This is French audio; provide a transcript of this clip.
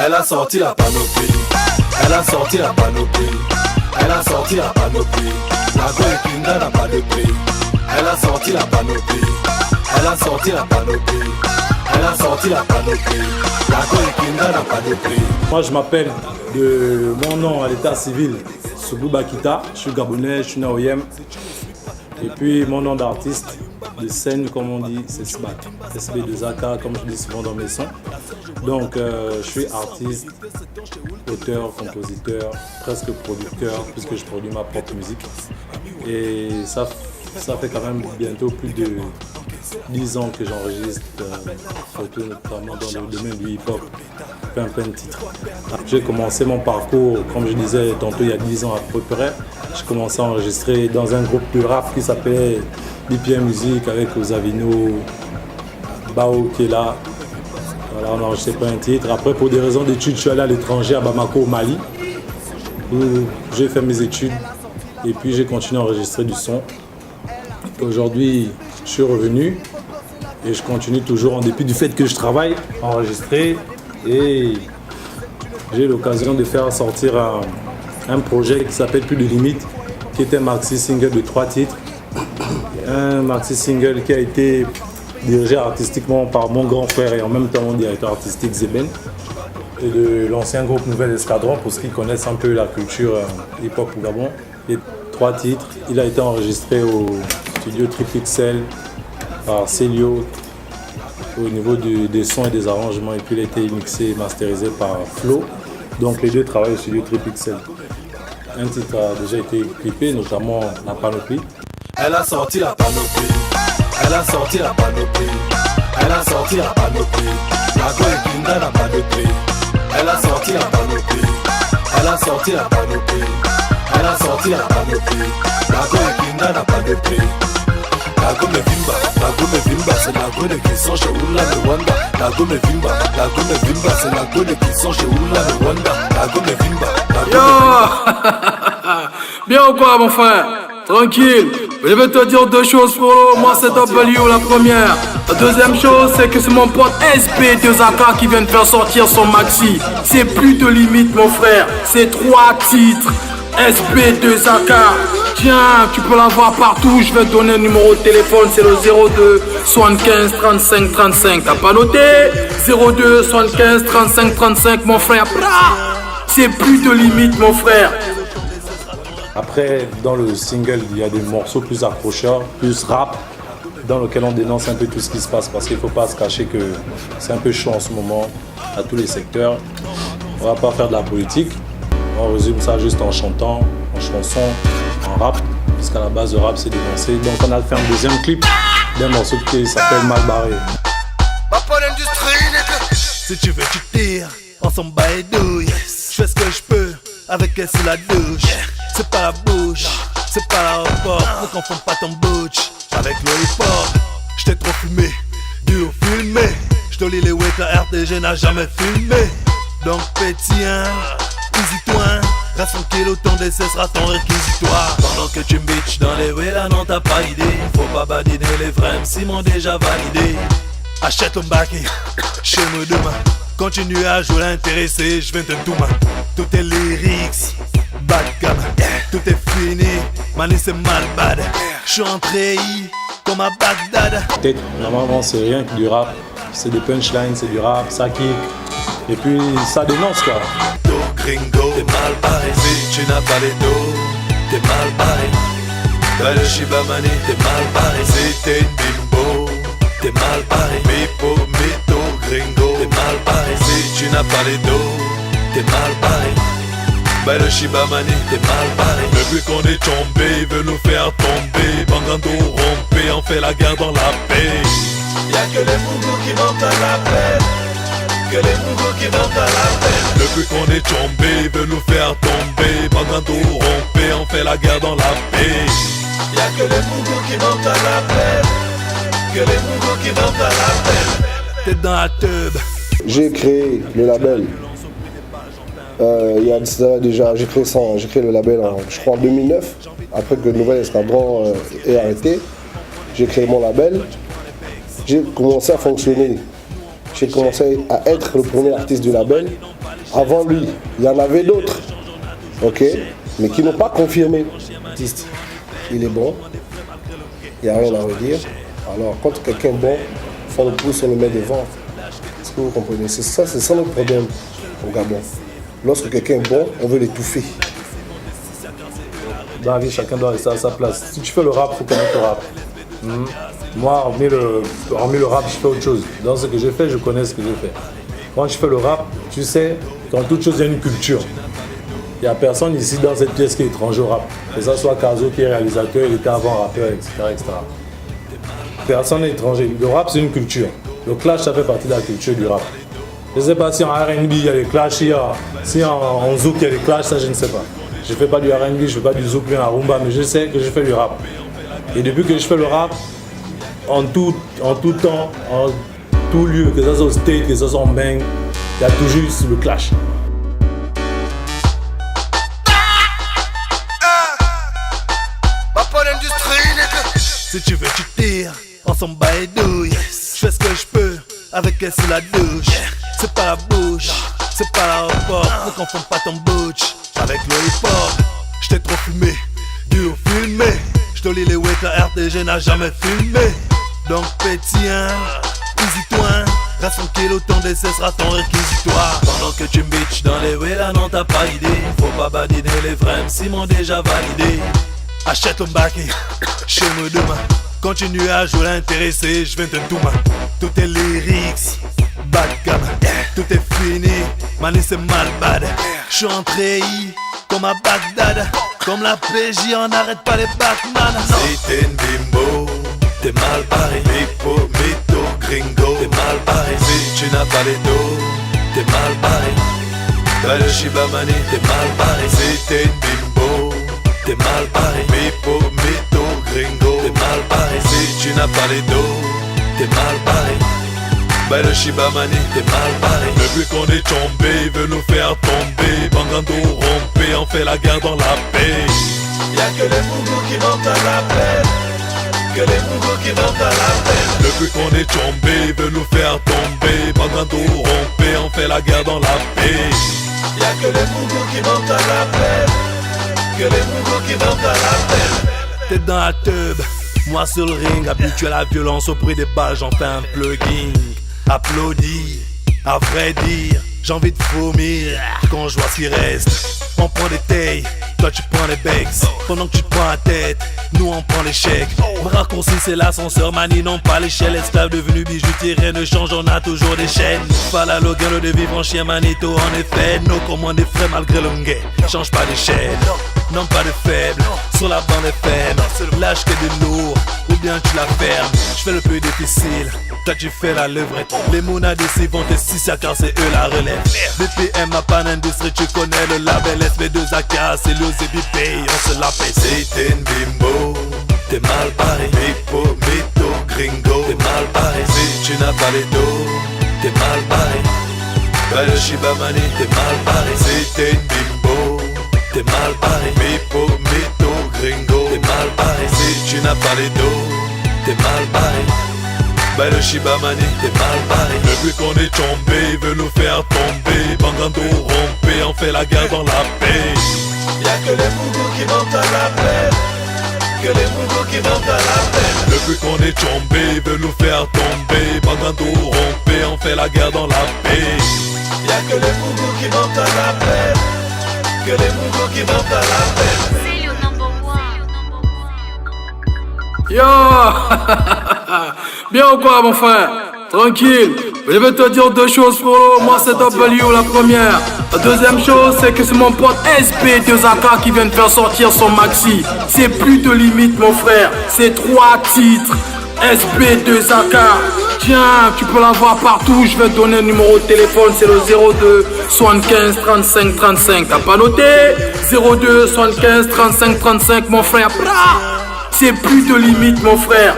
Elle a sorti la panoplie. Elle a sorti la panoplie. Elle a sorti la panoplie. La Goekinda n'a pas de prix. Elle a sorti la panoplie. Elle a sorti la panoplie. Elle a sorti la panoplie. La Goekinda n'a pas de prix. Moi je m'appelle de mon nom à l'état civil Sougou Bakita. Je suis gabonais, je suis né au Yem. Et puis mon nom d'artiste de scène, comme on dit, c'est SBAC. SB2AK, comme je dis souvent dans mes sons. Donc je suis artiste, auteur, compositeur, presque producteur, puisque je produis ma propre musique. Et ça fait quand même bientôt plus de 10 ans que j'enregistre, surtout notamment dans le domaine du hip-hop, plein de titres. J'ai commencé mon parcours, comme je disais tantôt, il y a 10 ans à peu près. J'ai commencé à enregistrer dans un groupe de rap qui s'appelait BPM Music avec Osavino, Bao qui est là. Voilà, on a enregistré plein de titres. Après, pour des raisons d'études, je suis allé à l'étranger, à Bamako, au Mali, où j'ai fait mes études. Et puis j'ai continué à enregistrer du son. Aujourd'hui, je suis revenu et je continue toujours, en dépit du fait que je travaille, à enregistrer. Et j'ai l'occasion de faire sortir un projet qui s'appelle Plus de Limites, qui est un maxi single de 3 titres. Un maxi single qui a été dirigé artistiquement par mon grand frère et en même temps mon directeur artistique Zeben, et de l'ancien groupe Nouvel Escadron, pour ceux qui connaissent un peu la culture hip-hop au Gabon. Et 3 titres. Il a été enregistré au studio XXL par Célio au niveau des sons et des arrangements, et puis il a été mixé et masterisé par Flo. Donc les deux travaillent au studio XXL. Un titre a déjà été clippé, notamment La Panoplie. Elle a sorti la panoplie. Elle a sorti la panoplie. Elle a sorti la panoplie. La Goekinda n'a pas de prix. Elle a sorti la panoplie. Elle a sorti la panoplie. Elle a sorti la panoplie. La Goekinda n'a pas de prix. La Gome Vimba, c'est la Gome qui sont chez Oula le Wanda. La Gome Vimba, c'est la Gome qui sont chez Oula le Wanda. La Gome Vimba, Yo bien ou quoi mon frère? Tranquille. Je vais te dire 2 choses frérot. Moi c'est W la première. La deuxième chose c'est que c'est mon pote SB2AK qui vient de faire sortir son maxi. C'est Plus de Limites mon frère. C'est 3 titres. SB2AK. Tiens, tu peux l'avoir partout. Je vais te donner un numéro de téléphone. C'est le 02 75 35 35. T'as pas noté? 02 75 35 35 mon frère. C'est Plus de Limites mon frère. Après, dans le single, il y a des morceaux plus accrocheurs, plus rap, dans lequel on dénonce un peu tout ce qui se passe, parce qu'il ne faut pas se cacher que c'est un peu chaud en ce moment à tous les secteurs. On ne va pas faire de la politique, on résume ça juste en chantant, en chanson, en rap, parce qu'à la base le rap c'est dénoncé. Donc on a fait un deuxième clip d'un morceau qui s'appelle Mal Barré. Si tu veux tu tires, ensemble bas et douille. Je fais ce que je peux, avec elle sous la douche. C'est pas la bouche, c'est pas l'aéroport. Ne confonds pas ton butch avec le hip-hop. J't'ai trop fumé, dur fumé. J'te lis les wake, la RTG n'a jamais fumé. Donc pétien, easy-toi. Reste tranquille, autant d'essai sera ton réquisitoire. Pendant que tu me bitches dans les way, là non t'as pas idée. Faut pas badiner, les vrais MC m'ont déjà validé. Achète ton baquet, chez moi demain. Continue à jouer l'intéressé, je viens de tout main. Tout est lyrics, bad gamme, tout est fini. Mani c'est mal bad, j'suis entré comme à Bagdad. Peut-être, normalement c'est rien que du rap. C'est des punchlines, c'est du rap, ça kick. Et puis ça dénonce quoi. Gringo, t'es mal barré, si tu n'as pas les dos, t'es mal barré. Dans le Shiba Mani, t'es mal barré, si t'es une bimbo, t'es mal barré. Pipo, mytho, gringo, t'es mal barré, si tu n'as pas les dos, t'es mal barré. Dans le Shiba Mani, t'es mal barré. Depuis qu'on est tombé, ils veulent nous faire tomber. Bangando rompé, on fait la guerre dans la paix. Y'a que les mougous qui montent à la peine. Que les mougous qui montent à la peine. Depuis qu'on est tombé, ils veulent nous faire tomber. Bangando rompé, on fait la guerre dans la paix. Y'a que les mougous qui montent à la peine. Que les mougous qui montent à la peine. T'es dans la tube. J'ai créé le label. Il y a ça déjà, j'ai créé le label je crois en 2009, après que Nouvel Escadron ait arrêté. J'ai créé mon label, j'ai commencé à fonctionner, j'ai commencé à être le premier artiste du label. avant lui, il y en avait d'autres, ok, mais qui n'ont pas confirmé. Artiste. Il est bon, il n'y a rien à redire. Alors, quand quelqu'un est bon, il faut le pouce, on le met devant. Est-ce que vous comprenez? C'est ça notre problème au Gabon. Lorsque quelqu'un est bon, on veut l'étouffer. Dans la vie, chacun doit rester à sa place. Si tu fais le rap, il faut connaître le rap. Moi, hormis le rap, je fais autre chose. Dans ce que j'ai fait, je connais ce que j'ai fait. Quand je fais le rap, tu sais, dans toute chose, il y a une culture. Il n'y a personne ici dans cette pièce qui est étranger au rap. Que ce soit Kazo qui est réalisateur, il était avant rappeur, etc., etc. Personne n'est étranger. Le rap, c'est une culture. Le clash, ça fait partie de la culture du rap. Je ne sais pas si en R&B, il y a des clashs, si en zouk, il y a des clashs, ça, je ne sais pas. Je ne fais pas du R&B, je ne fais pas du zouk, bien la rumba, mais je sais que je fais du rap. Et depuis que je fais le rap, en tout temps, en tout lieu, que ce soit au state, que ce soit en bang, il y a toujours eu le clash. Si tu veux, tu tires, on s'en bat les douilles. Je fais ce que je peux, avec elle sous la douche. C'est pas la bouche, c'est pas l'aéroport. Ne confonds pas ton butch avec le hip-hop. J't'ai trop fumé, dur filmé. J'te lis les weights, la RTG n'a jamais fumé. Donc pétien, easy-toi. Reste tranquille, autant d'essais sera ton réquisitoire. Pendant que tu me bitches dans les way, là non t'as pas idée. Faut pas badiner les vrais, si m'ont déjà validé. Achète ton bac et chez moi demain. Continue à jouer l'intéressé, je viens de tout main. Tout est lyrics, bad gamme, tout est fini. Mani c'est mal bad. J'suis entré comme à Bagdad. Comme la PJ, on n'arrête pas les Batman. Si t'es une bimbo, t'es mal barré. Pipo, mytho, gringo, t'es mal barré. Si tu n'as pas les dos, t'es mal barré. Dans le Shiba Mani, t'es mal barré. Si t'es une bimbo, t'es mal barré. Pipo, mytho, gringo, t'es mal barré. Si tu n'as pas les dos, t'es mal barré. Bah le Shiba Mani, t'es mal barré. Depuis qu'on est tombé, il veut nous faire tomber. Bangando rompé, on fait la guerre dans la paix. Y'a que les mougous qui montent à la peine. Que les mougous qui montent à la peine. Depuis qu'on est tombé, il veut nous faire tomber. Bangando rompé, on fait la guerre dans la paix. Y'a que les mougous qui montent à la peine. Que les mougous qui montent à la peine. T'es dans la teub, moi sur le ring. Habitué à la violence au prix des balles, j'en fais un plugin. Applaudis, à vrai dire, j'ai envie de vomir. Quand je vois ce qui reste, on prend des tailles, toi tu prends les becs. Pendant que tu prends la tête, nous on prend les chèques. Raccourci c'est l'ascenseur, manie non pas l'échelle. Esclave devenu bijoutier, rien ne change, on a toujours des chaînes. Fala Logan, le vivre en chien manito en effet. Nos commandes des frais malgré le guet, change pas d'échelle. Non pas de faible, sur la bande FM. Lâche que des lourds, ou bien tu la fermes. Je fais le plus difficile, toi tu fais la levrette. Les monades ici vont te six car c'est eux la relève. BPM à pan industrie, tu connais le label SB2AK, c'est le ZBP, on se la paie. Si t'es une bimbo, t'es mal barré. Pipo, mytho, gringo, t'es mal barré. Si tu n'as pas les dos, t'es mal barré. Bah le Shiba Mani, t'es mal barré. Si t'es une bimbo, t'es mal barré. Pipo, mytho, gringo, t'es mal barré. Si tu n'as pas les dos, t'es mal barré. Bah le Shiba Mani, t'es mal barré. Depuis qu'on est tombé, il veut nous faire tomber. Bangando rompé, on fait la guerre dans la paix. Y'a que les mougous qui montent à la peine. Que les mougous qui montent à la peine. Depuis qu'on est tombé, il veut nous faire tomber. Bangando rompé, on fait la guerre dans la paix. Y'a que les mougous qui montent à la peine. Que les mougous qui montent à la peine. Yo Bien ou quoi mon frère? Tranquille. Je vais te dire deux choses frérot. Moi c'est W la première. La deuxième chose c'est que c'est mon pote SP2AK qui vient de faire sortir son maxi. C'est plus de limite mon frère. C'est 3 titres. SP2AK. Tiens, tu peux l'avoir partout. Je vais te donner le numéro de téléphone. C'est le 02 75 35 35. T'as pas noté? 02 75 35 35 mon frère. C'est plus de limite mon frère.